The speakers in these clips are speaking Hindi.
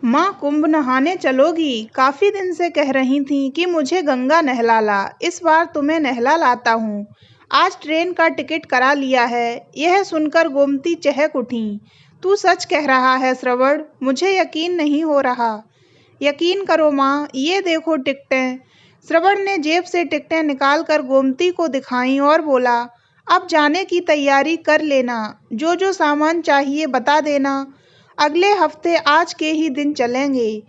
माँ, कुंभ नहाने चलोगी? काफी दिन से कह रही थी कि मुझे गंगा नहला ला। इस बार तुम्हें नहला लाता हूँ। आज ट्रेन का टिकट करा लिया है। यह सुनकर गोमती चहक उठी। तू सच कह रहा है श्रवण? मुझे यकीन नहीं हो रहा। यकीन करो माँ, ये देखो टिकटें। श्रवण ने जेब से टिकटें निकालकर गोमती को दिखाईं और बोला, अब जाने की तैयारी कर लेना। जो जो सामान चाहिए बता देना। अगले हफ्ते आज के ही दिन चलेंगे।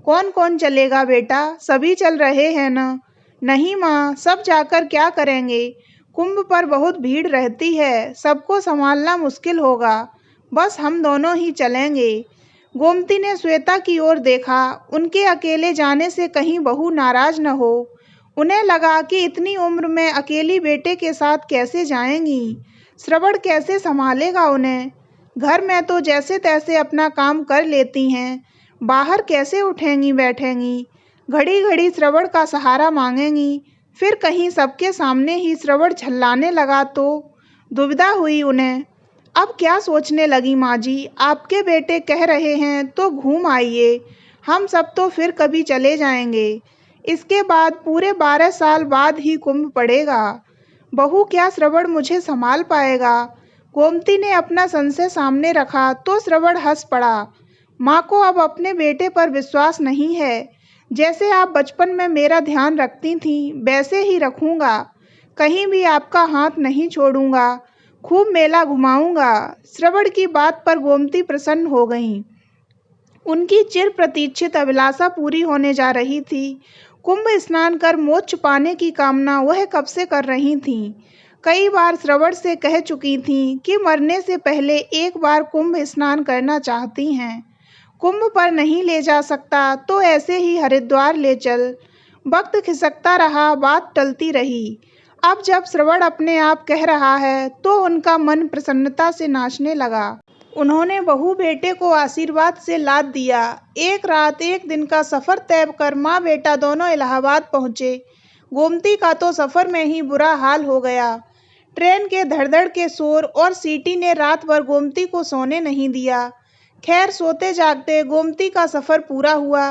कौन कौन चलेगा बेटा? सभी चल रहे हैं ना? नहीं माँ, सब जाकर क्या करेंगे? कुंभ पर बहुत भीड़ रहती है, सबको संभालना मुश्किल होगा। बस हम दोनों ही चलेंगे। गोमती ने श्वेता की ओर देखा। उनके अकेले जाने से कहीं बहू नाराज न हो। उन्हें लगा कि इतनी उम्र में अकेली बेटे के साथ कैसे जाएंगी। श्रवण कैसे संभालेगा उन्हें? घर में तो जैसे तैसे अपना काम कर लेती हैं, बाहर कैसे उठेंगी बैठेंगी? घड़ी घड़ी श्रवण का सहारा मांगेंगी, फिर कहीं सबके सामने ही श्रवण झल्लाने लगा तो? दुविधा हुई उन्हें। अब क्या सोचने लगी माँ जी? आपके बेटे कह रहे हैं तो घूम आइए। हम सब तो फिर कभी चले जाएंगे। इसके बाद पूरे 12 साल बाद ही कुंभ पड़ेगा। बहू, क्या श्रवण मुझे संभाल पाएगा? गोमती ने अपना संशय सामने रखा तो श्रवण हंस पड़ा। माँ को अब अपने बेटे पर विश्वास नहीं है। जैसे आप बचपन में मेरा ध्यान रखती थीं, वैसे ही रखूंगा। कहीं भी आपका हाथ नहीं छोड़ूंगा। खूब मेला घुमाऊंगा। श्रवण की बात पर गोमती प्रसन्न हो गई। उनकी चिर प्रतीक्षित अभिलाषा पूरी होने जा रही थी। कुंभ स्नान कर मोक्ष पाने की कामना वह कब से कर रही थीं। कई बार श्रवण से कह चुकी थीं कि मरने से पहले एक बार कुंभ स्नान करना चाहती हैं। कुंभ पर नहीं ले जा सकता तो ऐसे ही हरिद्वार ले चल। वक्त खिसकता रहा, बात टलती रही। अब जब श्रवण अपने आप कह रहा है तो उनका मन प्रसन्नता से नाचने लगा। उन्होंने बहू बेटे को आशीर्वाद से लाद दिया। एक रात एक दिन का सफर तय कर माँ बेटा दोनों इलाहाबाद पहुंचे। गोमती का तो सफर में ही बुरा हाल हो गया। ट्रेन के धड़धड़ के शोर और सीटी ने रात भर गोमती को सोने नहीं दिया। खैर, सोते जागते गोमती का सफर पूरा हुआ।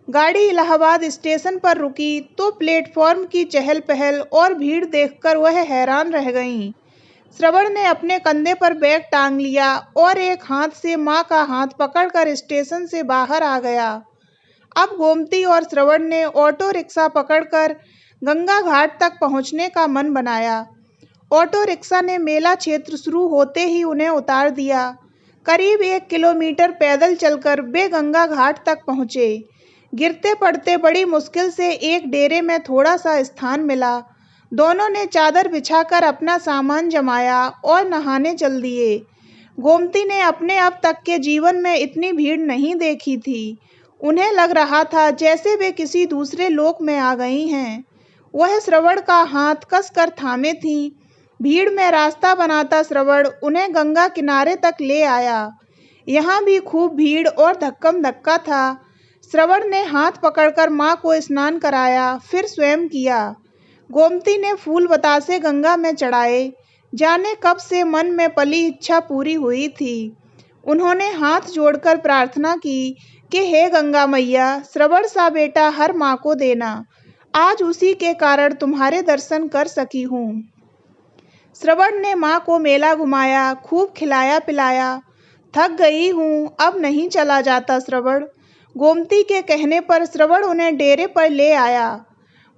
गाड़ी इलाहाबाद स्टेशन पर रुकी तो प्लेटफॉर्म की चहल पहल और भीड़ देखकर वह हैरान रह गईं। श्रवण ने अपने कंधे पर बैग टांग लिया और एक हाथ से माँ का हाथ पकड़कर स्टेशन से बाहर आ गया। अब गोमती और श्रवण ने ऑटो रिक्शा पकड़कर गंगा घाट तक पहुंचने का मन बनाया। ऑटो रिक्शा ने मेला क्षेत्र शुरू होते ही उन्हें उतार दिया। करीब 1 किलोमीटर पैदल चलकर वे गंगा घाट तक पहुंचे। गिरते पड़ते बड़ी मुश्किल से एक डेरे में थोड़ा सा स्थान मिला। दोनों ने चादर बिछाकर अपना सामान जमाया और नहाने चल दिए। गोमती ने अपने अब तक के जीवन में इतनी भीड़ नहीं देखी थी। उन्हें लग रहा था जैसे वे किसी दूसरे लोक में आ गई हैं। वह श्रवण का हाथ कसकर थामे थी। भीड़ में रास्ता बनाता श्रवण उन्हें गंगा किनारे तक ले आया। यहाँ भी खूब भीड़ और धक्कम धक्का था। श्रवण ने हाथ पकड़कर माँ को स्नान कराया, फिर स्वयं किया। गोमती ने फूल बतासे गंगा में चढ़ाए। जाने कब से मन में पली इच्छा पूरी हुई थी। उन्होंने हाथ जोड़कर प्रार्थना की कि हे गंगा मैया, श्रवण सा बेटा हर माँ को देना। आज उसी के कारण तुम्हारे दर्शन कर सकी हूँ। श्रवण ने माँ को मेला घुमाया, खूब खिलाया पिलाया। थक गई हूँ, अब नहीं चला जाता श्रवण। गोमती के कहने पर श्रवण उन्हें डेरे पर ले आया।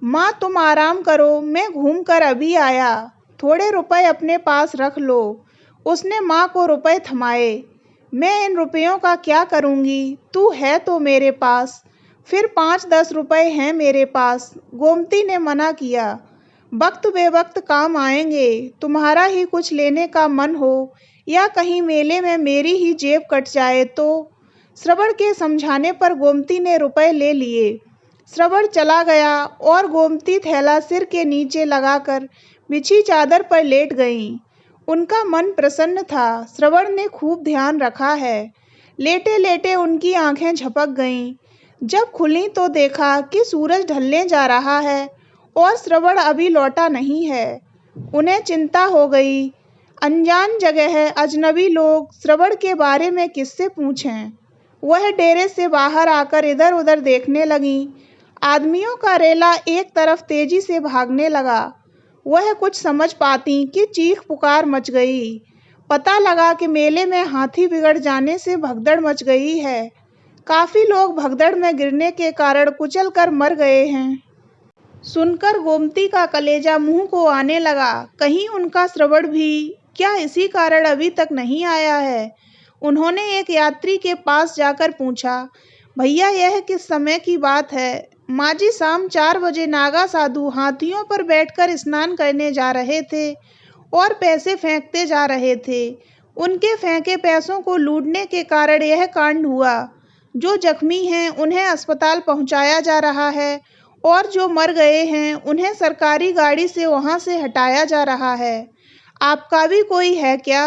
माँ, तुम आराम करो, मैं घूम कर अभी आया। थोड़े रुपए अपने पास रख लो। उसने माँ को रुपए थमाए। मैं इन रुपयों का क्या करूँगी? तू है तो मेरे पास। फिर 5-10 रुपए हैं मेरे पास। गोमती ने मना किया। वक्त बेवक्त काम आएंगे। तुम्हारा ही कुछ लेने का मन हो या कहीं मेले में मेरी ही जेब कट जाए तो? श्रवण के समझाने पर गोमती ने रुपए ले लिए। श्रवण चला गया और गोमती थैला सिर के नीचे लगाकर बिछी चादर पर लेट गईं। उनका मन प्रसन्न था। श्रवण ने खूब ध्यान रखा है। लेटे लेटे उनकी आंखें झपक गईं। जब खुली तो देखा कि सूरज ढलने जा रहा है और श्रवण अभी लौटा नहीं है। उन्हें चिंता हो गई। अनजान जगह है, अजनबी लोग, श्रवण के बारे में किससे पूछें? वह डेरे से बाहर आकर इधर उधर देखने लगी। आदमियों का रेला एक तरफ तेजी से भागने लगा। वह कुछ समझ पाती कि चीख पुकार मच गई। पता लगा कि मेले में हाथी बिगड़ जाने से भगदड़ मच गई है। काफी लोग भगदड़ में गिरने के कारण कुचल कर मर गए हैं। सुनकर गोमती का कलेजा मुंह को आने लगा। कहीं उनका श्रवण भी क्या इसी कारण अभी तक नहीं आया है? उन्होंने एक यात्री के पास जाकर पूछा, भैया यह किस समय की बात है? माँ जी, शाम 4 बजे नागा साधु हाथियों पर बैठकर स्नान करने जा रहे थे और पैसे फेंकते जा रहे थे। उनके फेंके पैसों को लूटने के कारण यह कांड हुआ। जो जख्मी हैं उन्हें अस्पताल पहुंचाया जा रहा है और जो मर गए हैं उन्हें सरकारी गाड़ी से वहां से हटाया जा रहा है। आपका भी कोई है क्या?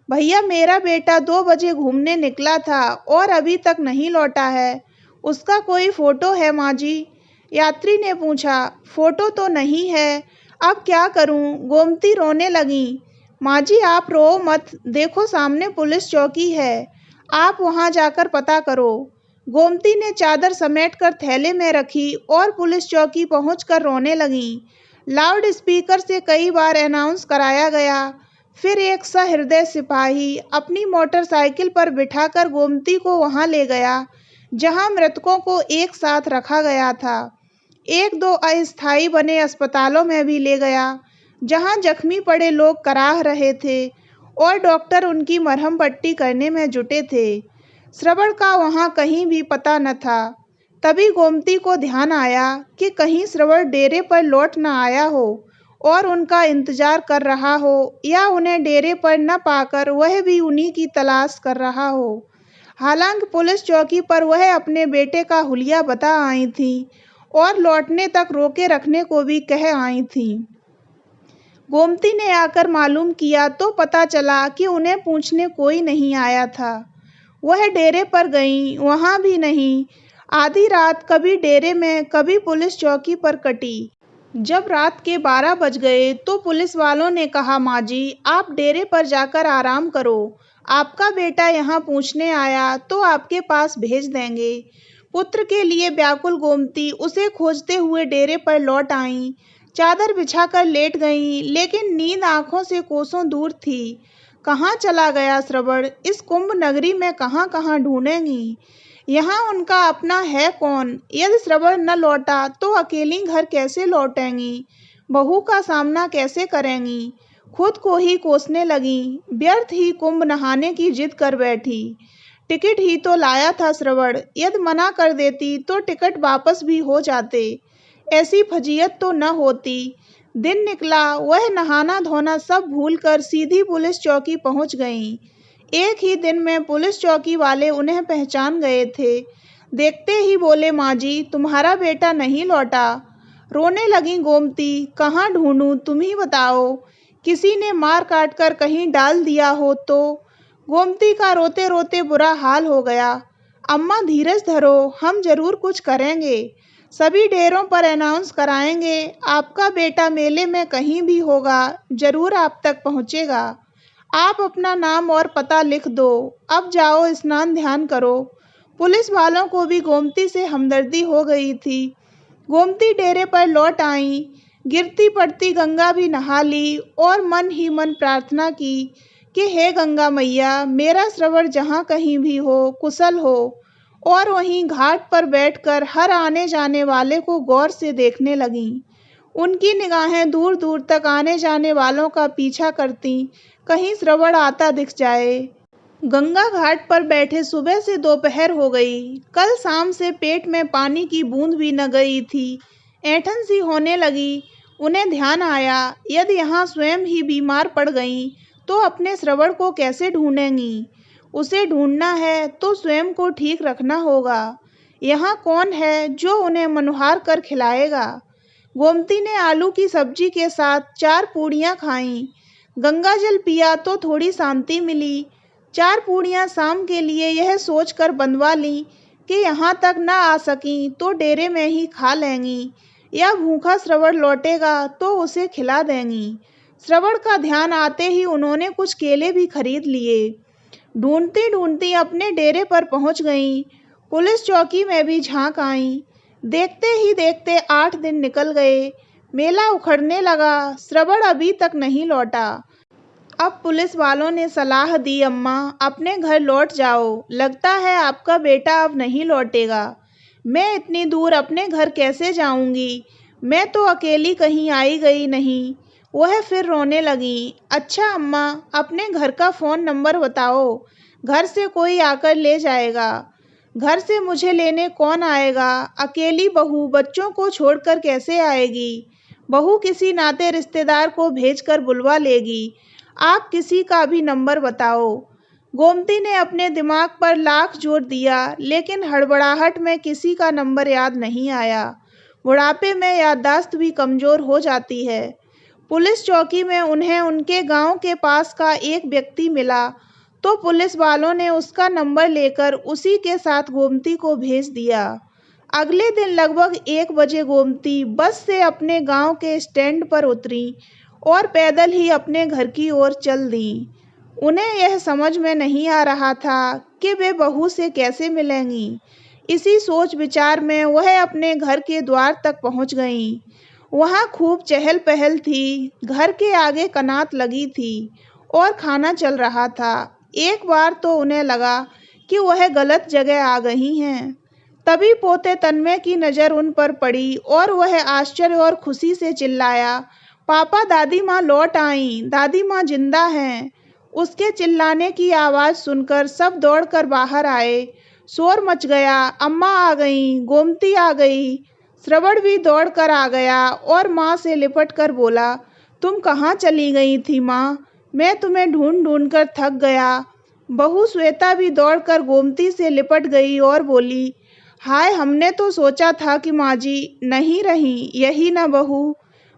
भैया, मेरा बेटा 2 बजे घूमने निकला था और अभी तक नहीं लौटा है। उसका कोई फोटो है माँ जी? यात्री ने पूछा। फोटो तो नहीं है, अब क्या करूं? गोमती रोने लगी। माँ जी, आप रो मत, देखो सामने पुलिस चौकी है, आप वहां जाकर पता करो। गोमती ने चादर समेटकर थैले में रखी और पुलिस चौकी पहुंचकर रोने लगी। लाउड स्पीकर से कई बार अनाउंस कराया गया। फिर एक सहृदय सिपाही अपनी मोटरसाइकिल पर बिठाकर गोमती को वहां ले गया जहां मृतकों को एक साथ रखा गया था। 1-2 अस्थायी बने अस्पतालों में भी ले गया जहां जख्मी पड़े लोग कराह रहे थे और डॉक्टर उनकी मरहम पट्टी करने में जुटे थे। श्रवण का वहां कहीं भी पता न था। तभी गोमती को ध्यान आया कि कहीं श्रवण डेरे पर लौट न आया हो और उनका इंतजार कर रहा हो, या उन्हें डेरे पर न पाकर वह भी उन्हीं की तलाश कर रहा हो। हालांकि पुलिस चौकी पर वह अपने बेटे का हुलिया बता आई थी और लौटने तक रोके रखने को भी कह आई थी। गोमती ने आकर मालूम किया तो पता चला कि उन्हें पूछने कोई नहीं आया था। वह डेरे पर गईं, वहां भी नहीं। आधी रात कभी डेरे में कभी पुलिस चौकी पर कटी। जब रात के 12 बज गए तो पुलिस वालों ने कहा, माँ जी, आप डेरे पर जाकर आराम करो, आपका बेटा यहाँ पूछने आया तो आपके पास भेज देंगे। पुत्र के लिए व्याकुल गोमती उसे खोजते हुए डेरे पर लौट आई। चादर बिछाकर लेट गईं, लेकिन नींद आंखों से कोसों दूर थी। कहाँ चला गया श्रवण? इस कुंभ नगरी में कहाँ कहाँ ढूंढेंगी? यहाँ उनका अपना है कौन? यदि श्रवण न लौटा तो अकेली घर कैसे लौटेंगी? बहू का सामना कैसे करेंगी? खुद को ही कोसने लगी। व्यर्थ ही कुंभ नहाने की जिद कर बैठी। टिकट ही तो लाया था श्रवण, यदि मना कर देती तो टिकट वापस भी हो जाते। ऐसी फजीयत तो न होती। दिन निकला, वह नहाना धोना सब भूलकर सीधी पुलिस चौकी पहुंच गईं। एक ही दिन में पुलिस चौकी वाले उन्हें पहचान गए थे। देखते ही बोले, माँ जी, तुम्हारा बेटा नहीं लौटा। रोने लगी गोमती। कहाँ ढूंढूं, तुम ही बताओ। किसी ने मार काट कर कहीं डाल दिया हो तो? गोमती का रोते रोते बुरा हाल हो गया। अम्मा, धीरज धरो, हम जरूर कुछ करेंगे। सभी डेरों पर अनाउंस कराएंगे। आपका बेटा मेले में कहीं भी होगा, जरूर आप तक पहुंचेगा। आप अपना नाम और पता लिख दो। अब जाओ, स्नान ध्यान करो। पुलिस वालों को भी गोमती से हमदर्दी हो गई थी। गोमती डेरे पर लौट आई। गिरती पड़ती गंगा भी नहा ली और मन ही मन प्रार्थना की कि हे गंगा मैया, मेरा श्रवण जहाँ कहीं भी हो, कुशल हो। और वहीं घाट पर बैठकर हर आने जाने वाले को गौर से देखने लगी। उनकी निगाहें दूर दूर तक आने जाने वालों का पीछा करती, कहीं श्रवण आता दिख जाए। गंगा घाट पर बैठे सुबह से दोपहर हो गई। कल शाम से पेट में पानी की बूंद भी न गई थी। ऐंठन सी होने लगी। उन्हें ध्यान आया, यदि यहाँ स्वयं ही बीमार पड़ गईं तो अपने श्रवण को कैसे ढूंढेंगी? उसे ढूंढना है तो स्वयं को ठीक रखना होगा। यहाँ कौन है जो उन्हें मनुहार कर खिलाएगा? गोमती ने आलू की सब्जी के साथ 4 पूड़ियाँ खाईं। गंगा जल पिया तो थोड़ी शांति मिली। 4 पूड़ियाँ शाम के लिए यह सोचकर बंधवा लीं कि यहाँ तक न आ सकीं तो डेरे में ही खा लेंगी, या भूखा श्रवण लौटेगा तो उसे खिला देंगी। श्रवण का ध्यान आते ही उन्होंने कुछ केले भी खरीद लिए। ढूंढती ढूंढती अपने डेरे पर पहुंच गईं। पुलिस चौकी में भी झांक आईं। देखते ही देखते 8 दिन निकल गए। मेला उखड़ने लगा। श्रवण अभी तक नहीं लौटा। अब पुलिस वालों ने सलाह दी, अम्मा अपने घर लौट जाओ, लगता है आपका बेटा अब नहीं लौटेगा। मैं इतनी दूर अपने घर कैसे जाऊंगी? मैं तो अकेली कहीं आई गई नहीं। वह फिर रोने लगी। अच्छा अम्मा, अपने घर का फ़ोन नंबर बताओ, घर से कोई आकर ले जाएगा। घर से मुझे लेने कौन आएगा? अकेली बहू बच्चों को छोड़कर कैसे आएगी? बहू किसी नाते रिश्तेदार को भेजकर बुलवा लेगी। आप किसी का भी नंबर बताओ। गोमती ने अपने दिमाग पर लाख जोर दिया, लेकिन हड़बड़ाहट में किसी का नंबर याद नहीं आया। बुढ़ापे में याददाश्त भी कमज़ोर हो जाती है। पुलिस चौकी में उन्हें उनके गांव के पास का एक व्यक्ति मिला, तो पुलिस वालों ने उसका नंबर लेकर उसी के साथ गोमती को भेज दिया। अगले दिन लगभग 1 बजे गोमती बस से अपने गांव के स्टैंड पर उतरी और पैदल ही अपने घर की ओर चल दी। उन्हें यह समझ में नहीं आ रहा था कि वे बहू से कैसे मिलेंगी। इसी सोच विचार में वह अपने घर के द्वार तक पहुंच गईं। वहां खूब चहल पहल थी। घर के आगे कनात लगी थी और खाना चल रहा था। एक बार तो उन्हें लगा कि वह गलत जगह आ गई हैं। तभी पोते तन्मय की नज़र उन पर पड़ी और वह आश्चर्य और खुशी से चिल्लाया, पापा, दादी माँ लौट आईं, दादी माँ जिंदा हैं। उसके चिल्लाने की आवाज़ सुनकर सब दौड़कर बाहर आए। शोर मच गया। अम्मा आ गईं, गोमती आ गई। श्रवण भी दौड़कर आ गया और माँ से लिपट कर बोला, तुम कहाँ चली गई थी माँ? मैं तुम्हें ढूंढ ढूंढ कर थक गया। बहू श्वेता भी दौड़कर गोमती से लिपट गई और बोली, हाय, हमने तो सोचा था कि माँ जी नहीं रही, यही ना बहू।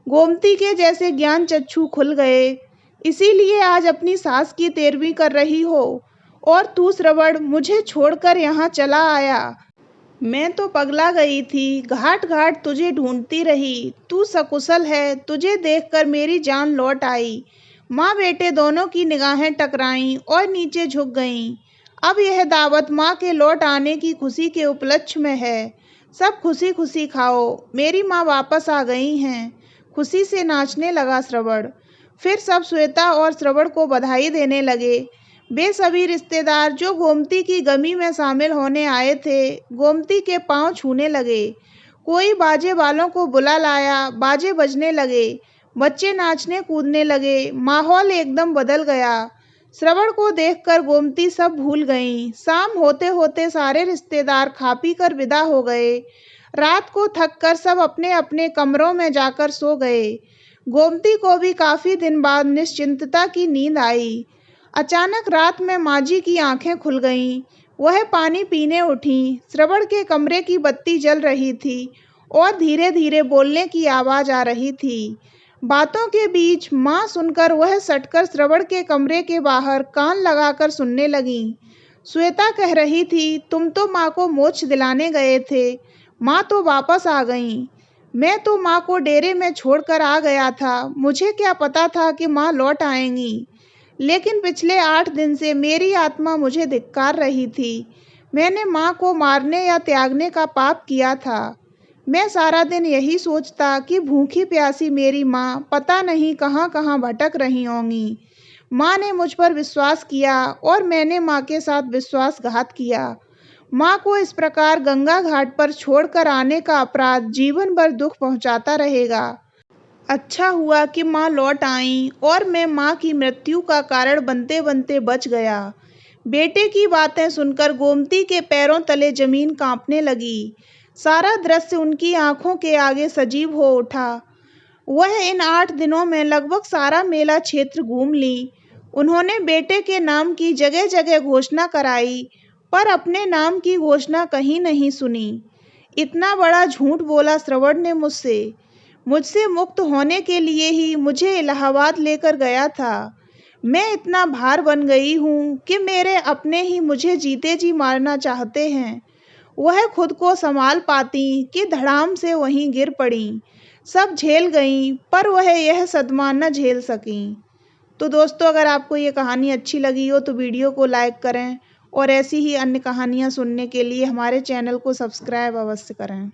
गोमती के जैसे ज्ञान चक्षु खुल गए। इसीलिए आज अपनी सास की तेरवी कर रही हो। और तू श्रवण मुझे छोड़कर यहाँ चला आया। मैं तो पगला गई थी, घाट घाट तुझे ढूंढती रही। तू सकुशल है, तुझे देखकर मेरी जान लौट आई। माँ बेटे दोनों की निगाहें टकराईं और नीचे झुक गईं। अब यह दावत माँ के लौट आने की खुशी के उपलक्ष्य में है। सब खुशी खुशी खाओ, मेरी माँ वापस आ गई हैं। खुशी से नाचने लगा श्रवण। फिर सब श्वेता और श्रवण को बधाई देने लगे। वे सभी रिश्तेदार जो गोमती की गमी में शामिल होने आए थे, गोमती के पांव छूने लगे। कोई बाजे वालों को बुला लाया। बाजे बजने लगे। बच्चे नाचने कूदने लगे। माहौल एकदम बदल गया। श्रवण को देखकर गोमती सब भूल गईं। शाम होते होते सारे रिश्तेदार खा पी कर विदा हो गए। रात को थककर सब अपने अपने कमरों में जाकर सो गए। गोमती को भी काफी दिन बाद निश्चिंतता की नींद आई। अचानक रात में माँजी की आंखें खुल गईं। वह पानी पीने उठी। श्रवण के कमरे की बत्ती जल रही थी और धीरे धीरे बोलने की आवाज़ आ रही थी। बातों के बीच माँ सुनकर वह सटकर श्रवण के कमरे के बाहर कान लगाकर सुनने लगीं। श्वेता कह रही थी, तुम तो माँ को मोक्ष दिलाने गए थे, माँ तो वापस आ गईं। मैं तो माँ को डेरे में छोड़कर आ गया था। मुझे क्या पता था कि माँ लौट आएंगी। लेकिन पिछले 8 दिन से मेरी आत्मा मुझे धिक्कार रही थी। मैंने माँ को मारने या त्यागने का पाप किया था। मैं सारा दिन यही सोचता कि भूखी प्यासी मेरी माँ पता नहीं कहाँ कहाँ भटक रही होंगी। माँ ने मुझ पर विश्वास किया और मैंने माँ के साथ विश्वासघात किया। माँ को इस प्रकार गंगा घाट पर छोड़कर आने का अपराध जीवन भर दुख पहुँचाता रहेगा। अच्छा हुआ कि माँ लौट आईं और मैं माँ की मृत्यु का कारण बनते बनते बच गया। बेटे की बातें सुनकर गोमती के पैरों तले जमीन कांपने लगी। सारा दृश्य उनकी आंखों के आगे सजीव हो उठा। वह इन 8 दिनों में लगभग सारा मेला क्षेत्र घूम ली। उन्होंने बेटे के नाम की जगह जगह घोषणा कराई, पर अपने नाम की घोषणा कहीं नहीं सुनी। इतना बड़ा झूठ बोला श्रवण ने मुझसे मुक्त होने के लिए ही मुझे इलाहाबाद लेकर गया था। मैं इतना भार बन गई हूँ कि मेरे अपने ही मुझे जीते जी मारना चाहते हैं। वह खुद को संभाल पाती कि धड़ाम से वहीं गिर पड़ी। सब झेल गईं, पर वह यह सदमा न झेल सकीं। तो दोस्तों, अगर आपको ये कहानी अच्छी लगी हो तो वीडियो को लाइक करें और ऐसी ही अन्य कहानियाँ सुनने के लिए हमारे चैनल को सब्सक्राइब अवश्य करें।